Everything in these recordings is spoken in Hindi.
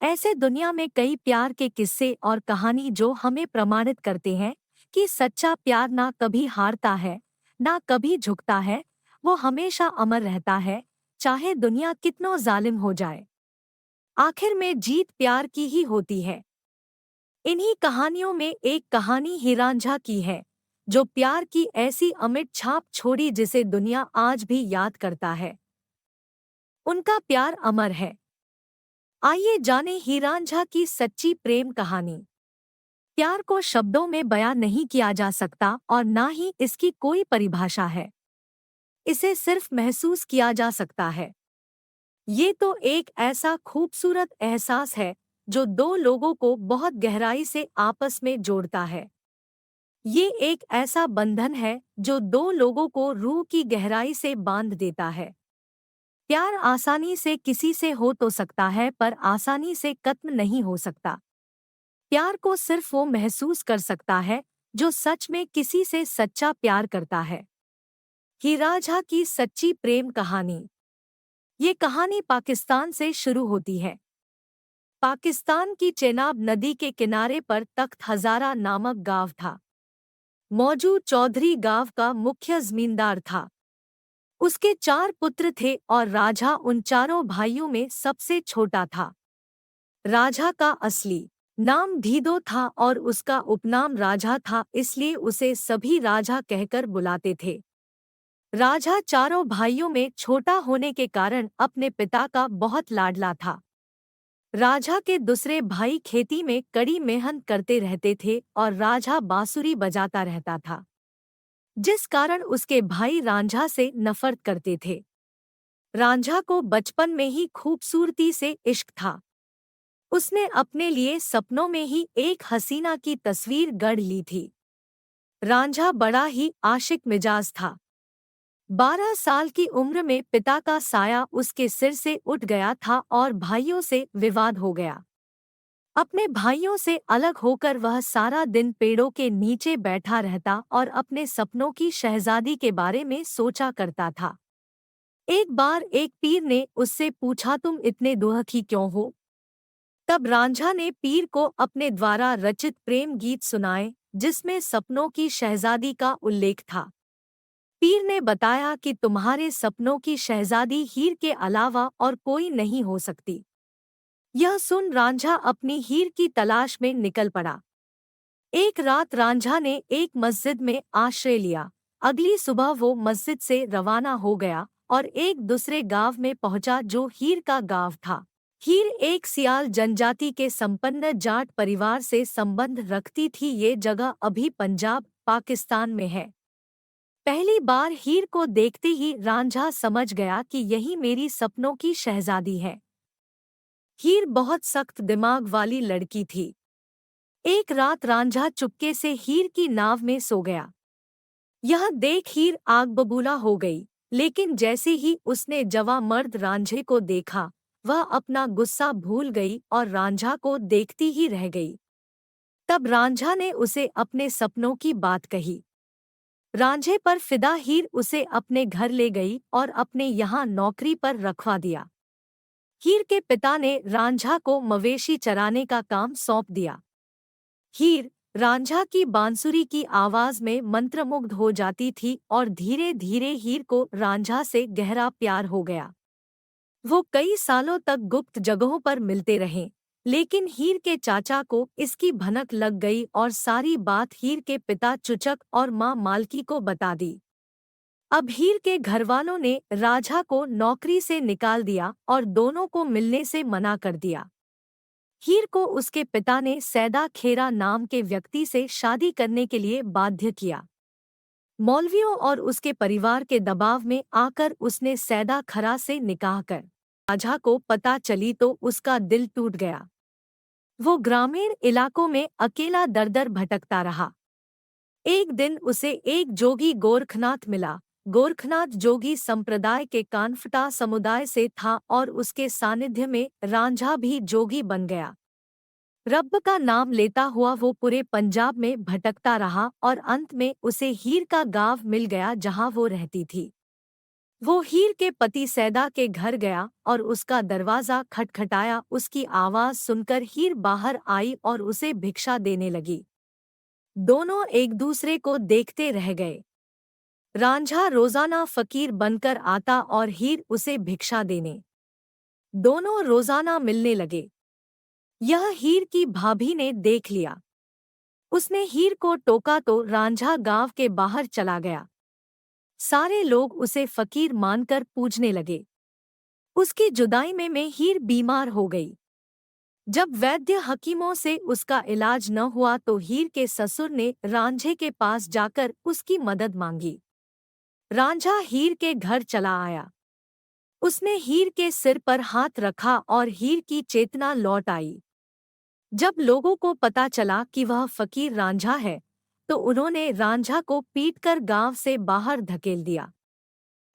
ऐसे दुनिया में कई प्यार के किस्से और कहानी जो हमें प्रमाणित करते हैं कि सच्चा प्यार ना कभी हारता है, ना कभी झुकता है। वो हमेशा अमर रहता है, चाहे दुनिया कितना जालिम हो जाए। आखिर में जीत प्यार की ही होती है। इन्हीं कहानियों में एक कहानी हीरांझा की है, जो प्यार की ऐसी अमिट छाप छोड़ी जिसे दुनिया आज भी याद करता है। उनका प्यार अमर है। आइए जानें हीरांझा की सच्ची प्रेम कहानी। प्यार को शब्दों में बयां नहीं किया जा सकता और ना ही इसकी कोई परिभाषा है। इसे सिर्फ महसूस किया जा सकता है। ये तो एक ऐसा खूबसूरत एहसास है जो दो लोगों को बहुत गहराई से आपस में जोड़ता है। ये एक ऐसा बंधन है जो दो लोगों को रूह की गहराई से बांध देता है। प्यार आसानी से किसी से हो तो सकता है, पर आसानी से खत्म नहीं हो सकता। प्यार को सिर्फ वो महसूस कर सकता है जो सच में किसी से सच्चा प्यार करता है। हीरांझा की सच्ची प्रेम कहानी। ये कहानी पाकिस्तान से शुरू होती है। पाकिस्तान की चेनाब नदी के किनारे पर तख्त हजारा नामक गांव था। मौजू चौधरी गांव का मुख्य जमींदार था। उसके 4 पुत्र थे और राजा उन चारों भाइयों में सबसे छोटा था। राजा का असली नाम धीदो था और उसका उपनाम राजा था, इसलिए उसे सभी राजा कहकर बुलाते थे। राजा चारों भाइयों में छोटा होने के कारण अपने पिता का बहुत लाडला था। राजा के दूसरे भाई खेती में कड़ी मेहनत करते रहते थे और राजा बांसुरी बजाता रहता था, जिस कारण उसके भाई रांझा से नफरत करते थे। रांझा को बचपन में ही खूबसूरती से इश्क था। उसने अपने लिए सपनों में ही एक हसीना की तस्वीर गढ़ ली थी। रांझा बड़ा ही आशिक मिजाज था। 12 साल की उम्र में पिता का साया उसके सिर से उठ गया था और भाइयों से विवाद हो गया। अपने भाइयों से अलग होकर वह सारा दिन पेड़ों के नीचे बैठा रहता और अपने सपनों की शहजादी के बारे में सोचा करता था। एक बार एक पीर ने उससे पूछा, तुम इतने दुखी क्यों हो? तब रांझा ने पीर को अपने द्वारा रचित प्रेम गीत सुनाए, जिसमें सपनों की शहजादी का उल्लेख था। पीर ने बताया कि तुम्हारे सपनों की शहजादी हीर के अलावा और कोई नहीं हो सकती। यह सुन रांझा अपनी हीर की तलाश में निकल पड़ा। एक रात रांझा ने एक मस्जिद में आश्रय लिया। अगली सुबह वो मस्जिद से रवाना हो गया और एक दूसरे गांव में पहुंचा जो हीर का गांव था। हीर एक सियाल जनजाति के संपन्न जाट परिवार से संबंध रखती थी। ये जगह अभी पंजाब, पाकिस्तान में है। पहली बार हीर को देखते ही रांझा समझ गया कि यही मेरी सपनों की शहजादी है। हीर बहुत सख्त दिमाग वाली लड़की थी। एक रात रांझा चुपके से हीर की नाव में सो गया। यह देख हीर आग बबूला हो गई, लेकिन जैसे ही उसने जवां मर्द रांझे को देखा, वह अपना गुस्सा भूल गई और रांझा को देखती ही रह गई। तब रांझा ने उसे अपने सपनों की बात कही। रांझे पर फिदा हीर उसे अपने घर ले गई और अपने यहाँ नौकरी पर रखवा दिया। हीर के पिता ने रांझा को मवेशी चराने का काम सौंप दिया। हीर रांझा की बांसुरी की आवाज में मंत्रमुग्ध हो जाती थी और धीरे धीरे हीर को रांझा से गहरा प्यार हो गया। वो कई सालों तक गुप्त जगहों पर मिलते रहे, लेकिन हीर के चाचा को इसकी भनक लग गई और सारी बात हीर के पिता चुचक और माँ मालकी को बता दी। अब हीर के घरवालों ने रांझा को नौकरी से निकाल दिया और दोनों को मिलने से मना कर दिया। हीर को उसके पिता ने सैदा खेरा नाम के व्यक्ति से शादी करने के लिए बाध्य किया। मौलवियों और उसके परिवार के दबाव में आकर उसने सैदा खरा से निकाह कर रांझा को पता चली तो उसका दिल टूट गया। वो ग्रामीण इलाकों में अकेला दर-दर भटकता रहा। एक दिन उसे एक जोगी गोरखनाथ मिला। गोरखनाथ जोगी संप्रदाय के कानफटा समुदाय से था और उसके सानिध्य में रांझा भी जोगी बन गया। रब का नाम लेता हुआ वो पूरे पंजाब में भटकता रहा और अंत में उसे हीर का गांव मिल गया जहां वो रहती थी। वो हीर के पति सैदा के घर गया और उसका दरवाजा खटखटाया। उसकी आवाज सुनकर हीर बाहर आई और उसे भिक्षा देने लगी। दोनों एक दूसरे को देखते रह गए। रांझा रोजाना फकीर बनकर आता और हीर उसे भिक्षा देने। दोनों रोजाना मिलने लगे। यह हीर की भाभी ने देख लिया। उसने हीर को टोका तो रांझा गांव के बाहर चला गया। सारे लोग उसे फकीर मानकर पूजने लगे। उसकी जुदाई में हीर बीमार हो गई। जब वैद्य हकीमों से उसका इलाज न हुआ तो हीर के ससुर ने रांझे के पास जाकर उसकी मदद मांगी। रांझा हीर के घर चला आया। उसने हीर के सिर पर हाथ रखा और हीर की चेतना लौट आई। जब लोगों को पता चला कि वह फकीर रांझा है तो उन्होंने रांझा को पीटकर गांव से बाहर धकेल दिया।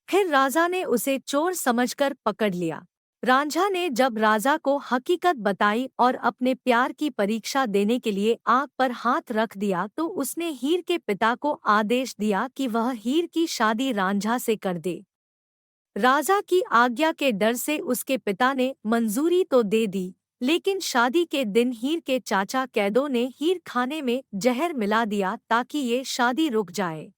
फिर राजा ने उसे चोर समझकर पकड़ लिया। रांझा ने जब राजा को हकीकत बताई और अपने प्यार की परीक्षा देने के लिए आग पर हाथ रख दिया तो उसने हीर के पिता को आदेश दिया कि वह हीर की शादी रांझा से कर दे। राजा की आज्ञा के डर से उसके पिता ने मंजूरी तो दे दी, लेकिन शादी के दिन हीर के चाचा कैदों ने हीर खाने में जहर मिला दिया ताकि ये शादी रुक जाए।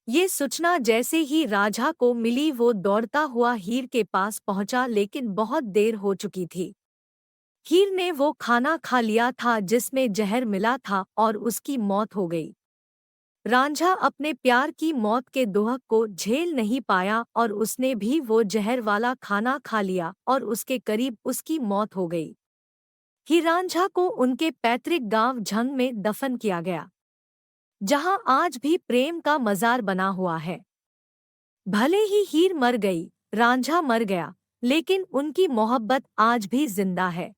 ये सूचना जैसे ही राजा को मिली वो दौड़ता हुआ हीर के पास पहुंचा, लेकिन बहुत देर हो चुकी थी। हीर ने वो खाना खा लिया था जिसमें जहर मिला था और उसकी मौत हो गई। रांझा अपने प्यार की मौत के दुहक को झेल नहीं पाया और उसने भी वो जहर वाला खाना खा लिया और उसके करीब उसकी मौत हो गई। हीर रांझा को उनके पैतृक गांव झंग में दफन किया गया, जहां आज भी प्रेम का मजार बना हुआ है। भले ही हीर मर गई, रांझा मर गया, लेकिन उनकी मोहब्बत आज भी जिंदा है।